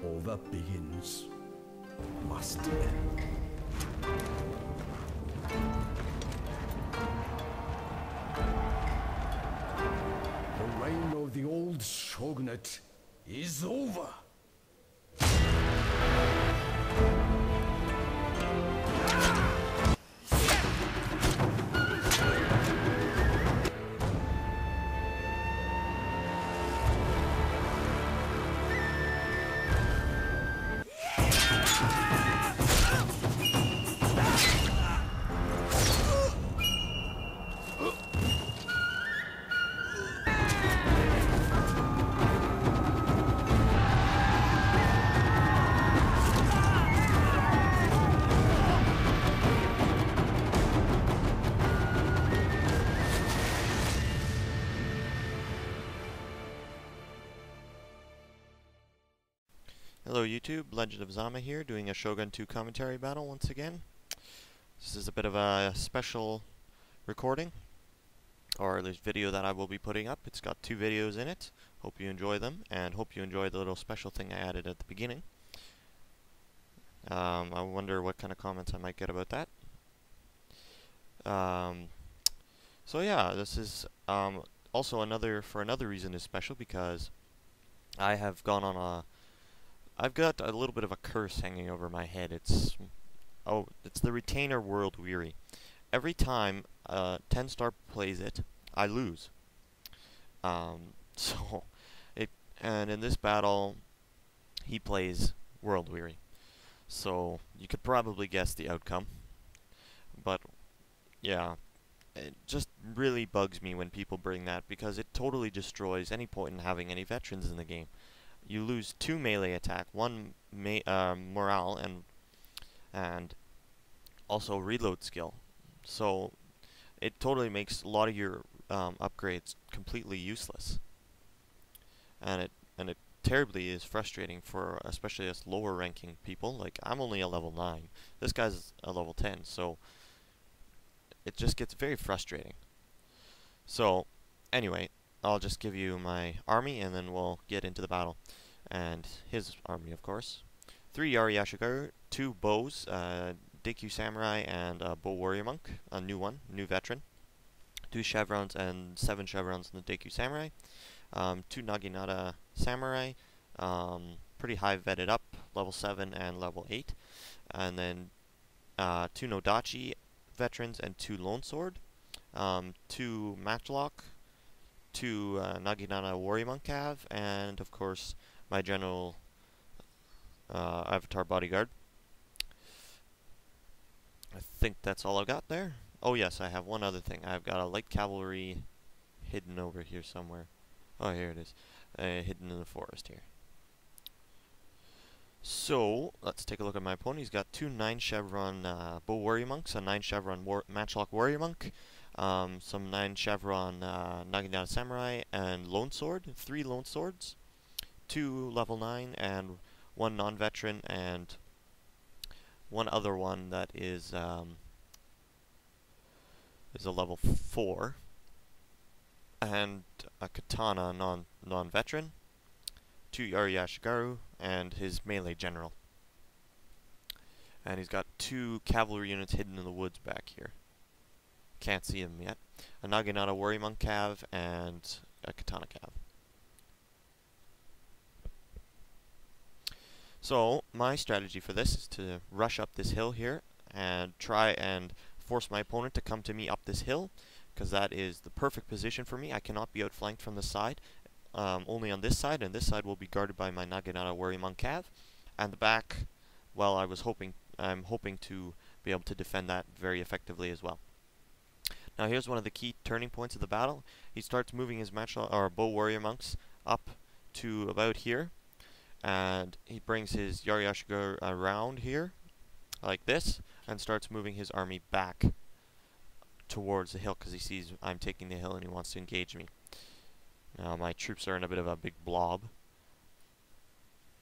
Over begins. Must end. The reign of the old shogunate is over. Hello YouTube, Legend of Zama here, doing a Shogun 2 commentary battle once again. This is a bit of a special recording, or at least video that I will be putting up. It's got 2 videos in it. Hope you enjoy them, and hope you enjoy the little special thing I added at the beginning. I wonder what kind of comments I might get about that. So yeah, this is also another reason is special, because I have gone on I've got a little bit of a curse hanging over my head. It's the Retainer World Weary. Every time 10-star plays it, I lose. And in this battle, he plays World Weary. So you could probably guess the outcome. But yeah, it just really bugs me when people bring that, because it totally destroys any point in having any veterans in the game. You lose 2 melee attack, 1 morale, and also reload skill. So it totally makes a lot of your upgrades completely useless, and it terribly is frustrating for especially us lower ranking people. Like, I'm only a level 9. This guy's a level 10, so it just gets very frustrating. So anyway, I'll just give you my army, and then we'll get into the battle. And his army, of course. 3 Yari Yashigaru, 2 bows, Deku Samurai, and Bow Warrior Monk, a new one, new veteran. 2 chevrons and 7 chevrons in the Deku Samurai. 2 Naginata Samurai, pretty high vetted up, level 7 and level 8. And then 2 Nodachi veterans and 2 Lone Sword. 2 Matchlock, 2 Naginata Warrior Monk Cav, and of course my general Avatar Bodyguard. I think that's all I've got there. Oh yes, I have one other thing. I've got a light cavalry hidden over here somewhere. Oh, here it is. Hidden in the forest here. So, let's take a look at my opponent. He's got 2 9 chevron Bow Warrior Monks, a 9 chevron Matchlock Warrior Monk, some 9 chevron Naginata Samurai, and Lone Sword, 3 Lone Swords, 2 level 9, and 1 non-veteran, and 1 other one that is a level 4, and a katana non-veteran, 2 Yari Yashigaru, and his melee general. And he's got 2 cavalry units hidden in the woods back here. Can't see them yet. A Naginata Warrior Monk Cav and a Katana Cav. So, my strategy for this is to rush up this hill here and try and force my opponent to come to me up this hill, because that is the perfect position for me. I cannot be outflanked from the side, only on this side, and this side will be guarded by my Naginata Warrior Monk Cav. And the back, well, I'm hoping to be able to defend that very effectively as well. Now here's one of the key turning points of the battle. He starts moving his Bow Warrior Monks up to about here, and he brings his Yari Yashigaru around here, like this, and starts moving his army back towards the hill, because he sees I'm taking the hill and he wants to engage me. Now my troops are in a bit of a big blob,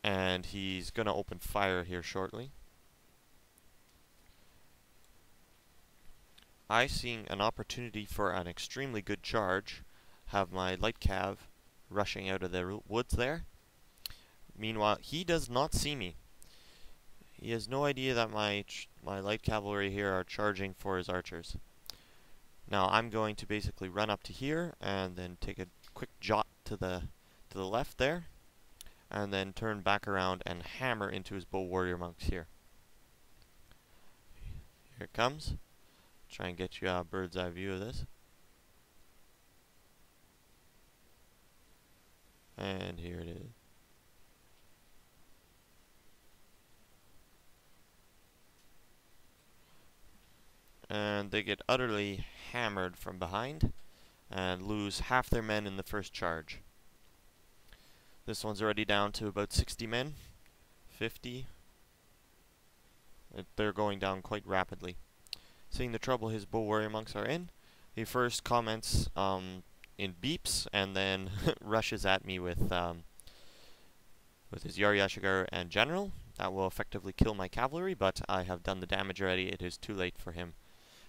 and he's going to open fire here shortly. I, seeing an opportunity for an extremely good charge, have my light cav rushing out of the woods there. Meanwhile, he does not see me. He has no idea that my light cavalry here are charging for his archers. Now I'm going to basically run up to here and then take a quick jot to the left there, and then turn back around and hammer into his bow warrior monks here. Here it comes. Try and get you a bird's eye view of this. And here it is. And they get utterly hammered from behind and lose half their men in the first charge. This one's already down to about 60 men, 50. They're going down quite rapidly. Seeing the trouble his bow warrior monks are in, he first comments in beeps and then rushes at me with his Yaryashigar and general. That will effectively kill my cavalry, but I have done the damage already. It is too late for him.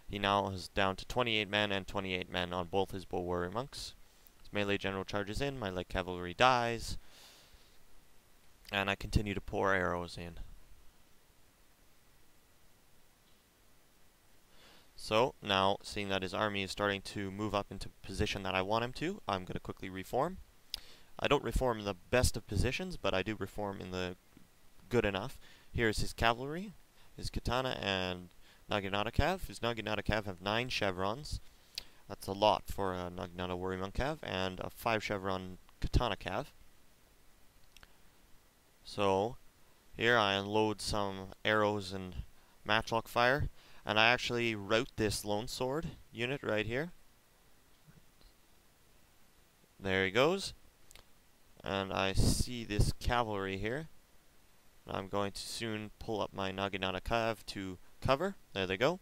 He now is down to 28 men and 28 men on both his bow warrior monks. His melee general charges in, my light cavalry dies, and I continue to pour arrows in. So, now, seeing that his army is starting to move up into position that I want him to, I'm going to quickly reform. I don't reform in the best of positions, but I do reform in the good enough. Here's his cavalry, his katana and Naginata Cav. His Naginata Cav have 9 chevrons. That's a lot for a Naginata Warrior Monk Cav, and a 5 chevron Katana Cav. So, here I unload some arrows and matchlock fire, and I actually route this lone sword unit right here. There he goes. And I see this cavalry here. I'm going to soon pull up my Naginata Cav to cover. There they go.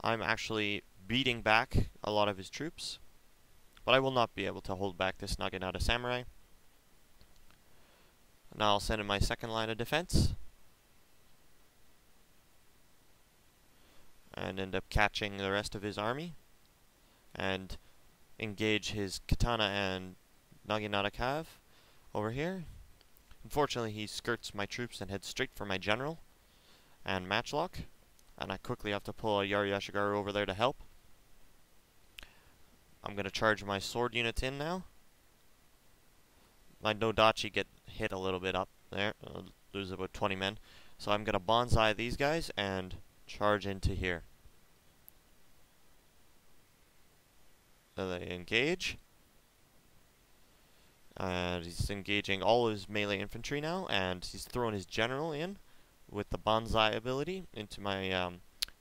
I'm actually beating back a lot of his troops, but I will not be able to hold back this Naginata Samurai. Now I'll send in my second line of defense and end up catching the rest of his army and engage his Katana and Naginata Cav over here. Unfortunately, he skirts my troops and heads straight for my general and matchlock, and I quickly have to pull a Yaryashigar over there to help. I'm going to charge my sword units in now. My Nodachi get hit a little bit up there. Lose about 20 men. So I'm going to bonsai these guys and charge into here. So they engage. And he's engaging all his melee infantry now, and he's throwing his general in with the bonsai ability into my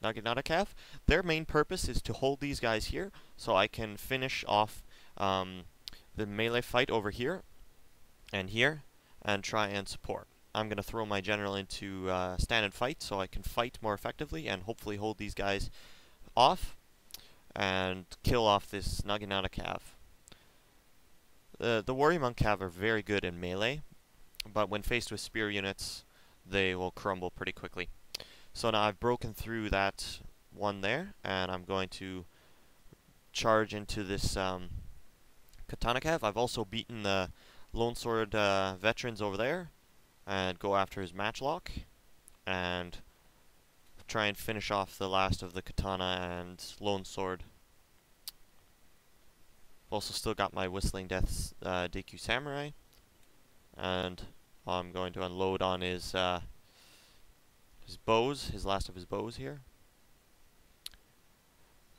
Naginata Cav. Their main purpose is to hold these guys here, so I can finish off the melee fight over here and here, and try and support. I'm going to throw my general into stand and fight, so I can fight more effectively and hopefully hold these guys off and kill off this Naginata Cav. The Warrior Monk Cav are very good in melee, but when faced with spear units, they will crumble pretty quickly. So now I've broken through that one there, and I'm going to charge into this Katana Cav. I've also beaten the Lone Sword veterans over there, and go after his matchlock, and try and finish off the last of the Katana and Lone Sword. Also still got my Whistling Death's DQ Samurai, and I'm going to unload on his bows, his last of his bows here,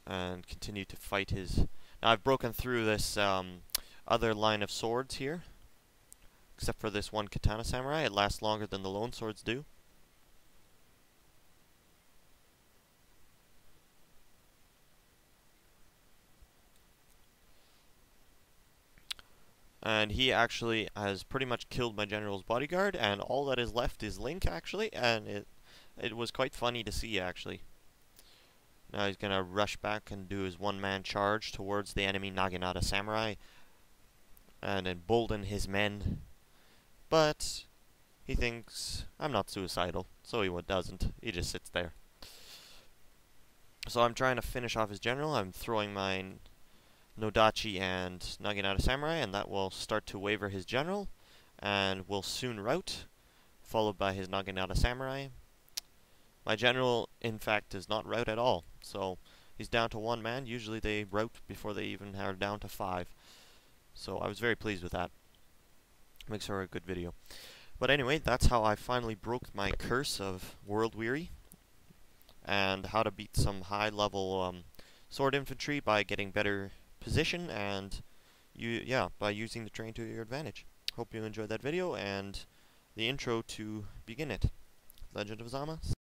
and continue to fight his... Now I've broken through this other line of swords here, except for this one Katana Samurai. It lasts longer than the Lone Swords do. And he actually has pretty much killed my general's bodyguard, and all that is left is Link, actually, and it was quite funny to see, actually. Now he's gonna rush back and do his one-man charge towards the enemy Naginata Samurai, and embolden his men. But he thinks I'm not suicidal, so he doesn't. He just sits there. So I'm trying to finish off his general. I'm throwing my Nodachi and Naginata Samurai, and that will start to waver his general. and will soon rout, followed by his Naginata Samurai. My general, in fact, does not rout at all, so he's down to 1 man. Usually they rout before they even are down to 5. So I was very pleased with that. Makes for a good video. But anyway, that's how I finally broke my curse of World Weary, and how to beat some high-level sword infantry by getting better position and by using the terrain to your advantage. Hope you enjoyed that video and the intro to begin it. Legend of Zama.